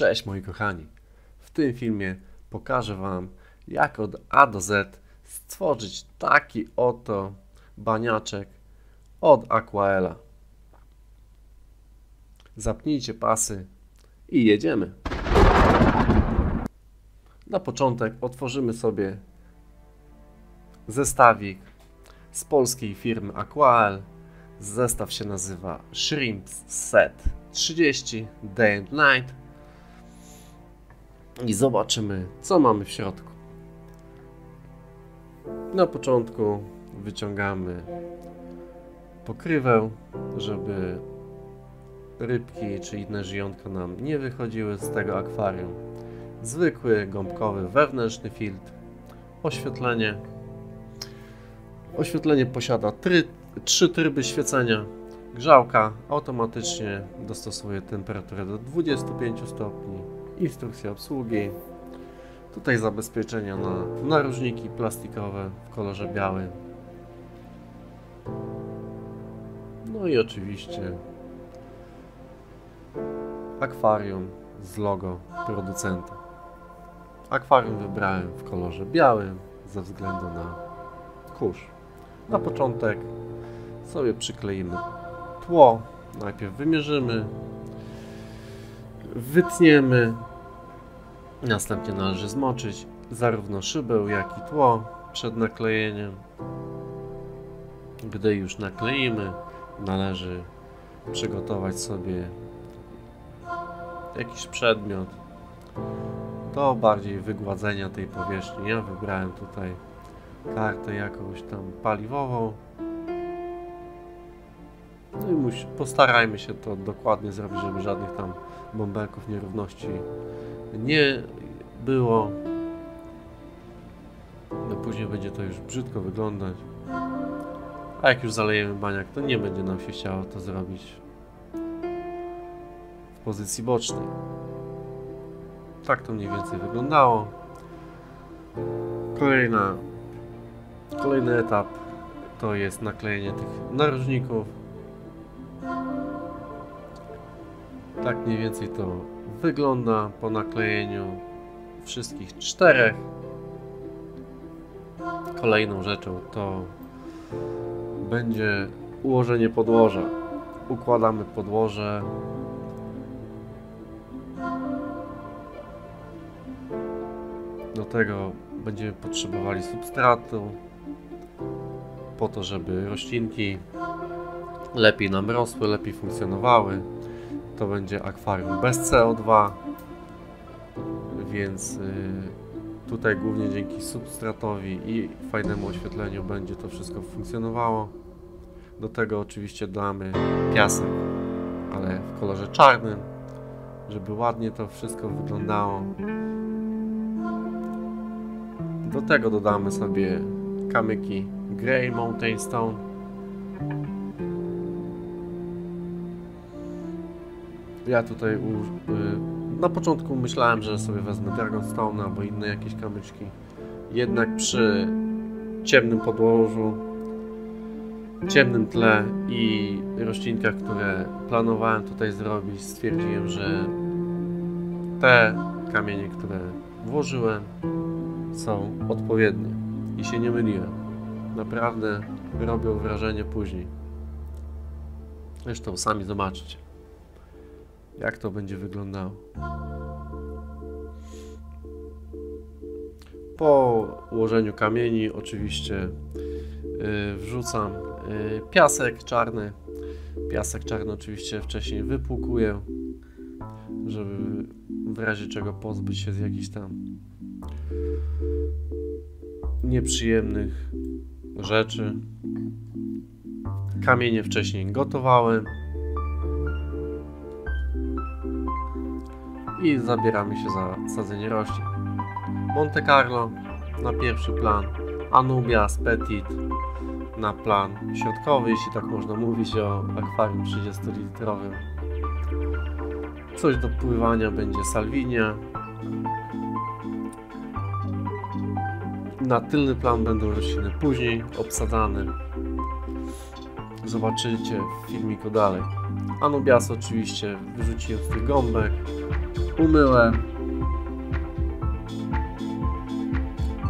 Cześć moi kochani, w tym filmie pokażę Wam, jak od A do Z stworzyć taki oto baniaczek od Aquaela. Zapnijcie pasy i jedziemy. Na początek otworzymy sobie zestawik z polskiej firmy Aquael. Zestaw się nazywa Shrimp Set 30 Day and Night. I zobaczymy, co mamy w środku. Na początku wyciągamy pokrywę, żeby rybki czy inne żyjątka nam nie wychodziły z tego akwarium. Zwykły, gąbkowy, wewnętrzny filtr. Oświetlenie. Oświetlenie posiada 3 tryby świecenia. Grzałka automatycznie dostosuje temperaturę do 25 stopni. Instrukcja obsługi. Tutaj zabezpieczenia na narożniki plastikowe w kolorze białym. No i oczywiście akwarium z logo producenta. Akwarium wybrałem w kolorze białym ze względu na kurz. Na początek sobie przykleimy tło. Najpierw wymierzymy, wytniemy. Następnie należy zmoczyć zarówno szybę, jak i tło przed naklejeniem. Gdy już nakleimy, należy przygotować sobie jakiś przedmiot do bardziej wygładzenia tej powierzchni. Ja wybrałem tutaj kartę jakąś tam paliwową. No i postarajmy się to dokładnie zrobić, żeby żadnych tam bąbelków, nierówności nie było. No później będzie to już brzydko wyglądać. A jak już zalejemy baniak, to nie będzie nam się chciało to zrobić w pozycji bocznej. Tak to mniej więcej wyglądało. Kolejny etap to jest naklejenie tych narożników. Tak mniej więcej to wygląda po naklejeniu wszystkich 4. Kolejną rzeczą to będzie ułożenie podłoża. Układamy podłoże. Do tego będziemy potrzebowali substratu po to, żeby roślinki lepiej nam rosły, lepiej funkcjonowały. To będzie akwarium bez CO2, więc tutaj głównie dzięki substratowi i fajnemu oświetleniu będzie to wszystko funkcjonowało. Do tego oczywiście damy piasek, ale w kolorze czarnym, żeby ładnie to wszystko wyglądało. Do tego dodamy sobie kamyki Grey Mountain Stone. Ja tutaj na początku myślałem, że sobie wezmę Dragonstone albo inne jakieś kamyczki. Jednak przy ciemnym podłożu, ciemnym tle i roślinkach, które planowałem tutaj zrobić, stwierdziłem, że te kamienie, które włożyłem, są odpowiednie i się nie myliłem. Naprawdę robią wrażenie później. Zresztą sami zobaczycie, jak to będzie wyglądało. Po ułożeniu kamieni oczywiście wrzucam piasek czarny. Piasek czarny oczywiście wcześniej wypłukuję, żeby w razie czego pozbyć się z jakichś tam nieprzyjemnych rzeczy. Kamienie wcześniej gotowałem. I zabieramy się za sadzenie roślin. Monte Carlo na pierwszy plan, Anubias Petit na plan środkowy, jeśli tak można mówić o akwarium 30-litrowym. Coś do pływania będzie Salvinia. Na tylny plan będą rośliny później obsadzane. Zobaczycie w filmiku dalej. Anubias oczywiście wyrzuciłem z tych gąbek. umyłem.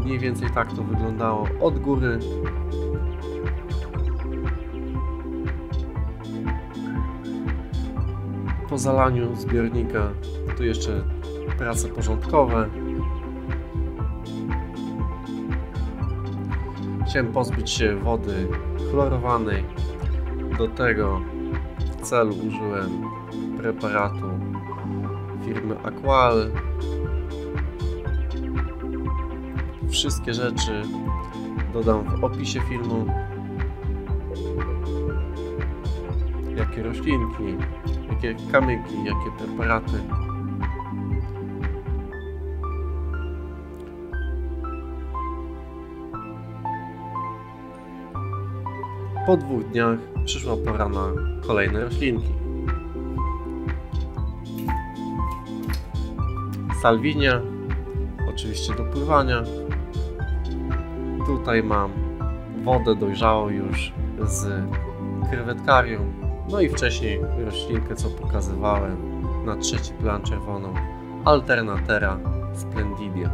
Mniej więcej tak to wyglądało od góry. Po zalaniu zbiornika tu jeszcze prace porządkowe. Chciałem pozbyć się wody chlorowanej. Do tego celu użyłem preparatu firmy Aqual. Wszystkie rzeczy dodam w opisie filmu. Jakie roślinki, jakie kamyki, jakie preparaty. Po 2 dniach przyszła pora na kolejne roślinki. Salwinia, oczywiście do pływania. Tutaj mam wodę dojrzałą już z krewetkarium. No i wcześniej roślinkę, co pokazywałem na trzeci plan czerwoną, Alternatera Splendidia.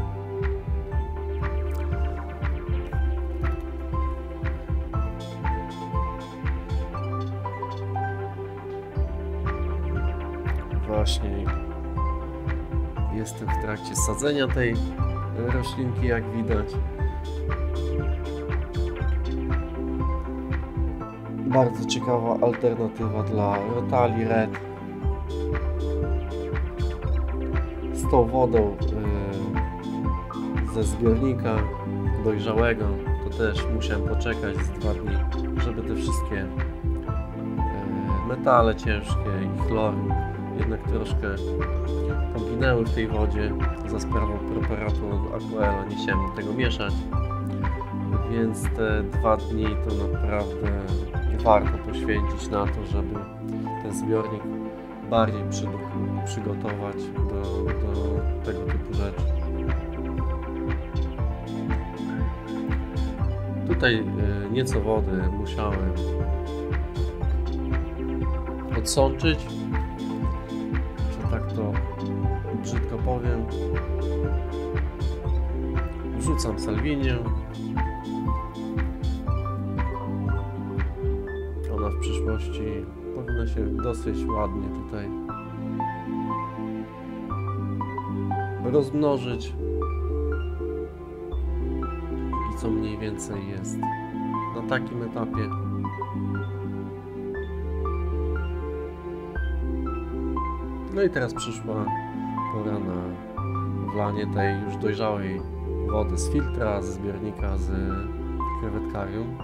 Właśnie jestem w trakcie sadzenia tej roślinki, jak widać. Bardzo ciekawa alternatywa dla Rotali Red. Z tą wodą ze zbiornika dojrzałego to też musiałem poczekać z 2 dni, żeby te wszystkie metale ciężkie i chlor jednak troszkę poginęły w tej wodzie za sprawą preparatu Aquela. Nie chciałem tego mieszać, więc te 2 dni to naprawdę warto poświęcić na to, żeby ten zbiornik bardziej przygotować do tego typu rzeczy. Tutaj nieco wody musiałem odsączyć, że tak to brzydko powiem. Wrzucam salwinię. Ona w przyszłości powinna się dosyć ładnie tutaj rozmnożyć. I co mniej więcej jest na takim etapie. No i teraz przyszła pora na wlanie tej już dojrzałej wody z filtra, ze zbiornika, z krewetkarium,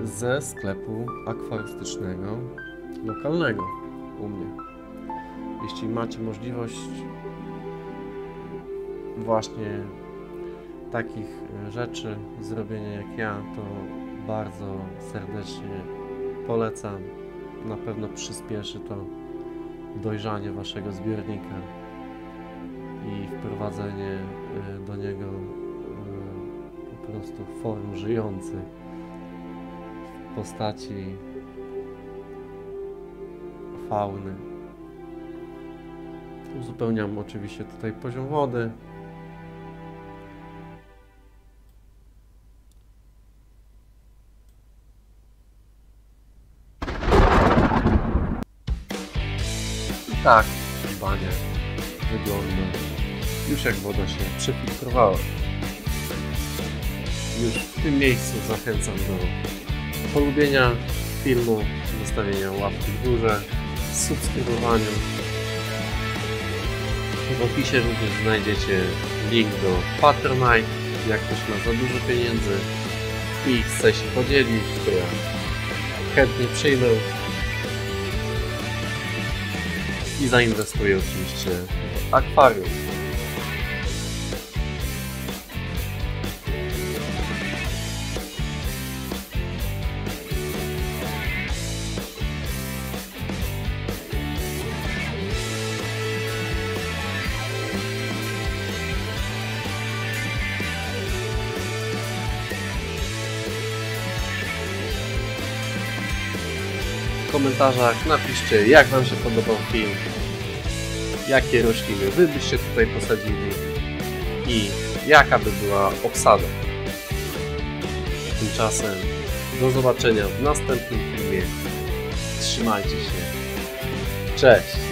ze sklepu akwarystycznego lokalnego u mnie. Jeśli macie możliwość właśnie takich rzeczy zrobienia jak ja, to bardzo serdecznie polecam. Na pewno przyspieszy to dojrzanie waszego zbiornika i wprowadzenie do niego po prostu form żyjących w postaci fauny. Uzupełniam oczywiście tutaj poziom wody. I tak bania wygląda już jak woda się przefiltrowała. Już w tym miejscu zachęcam do polubienia filmu, zostawienia łapki w górze, subskrybowaniu. W opisie również znajdziecie link do Patronite. Jak ktoś ma za dużo pieniędzy i chce się podzielić, to ja chętnie przyjmę i zainwestuję oczywiście w akwarium. w komentarzach, napiszcie, jak wam się podobał film, jakie rośliny wy byście tutaj posadzili i jaka by była obsada. Tymczasem do zobaczenia w następnym filmie. Trzymajcie się. Cześć!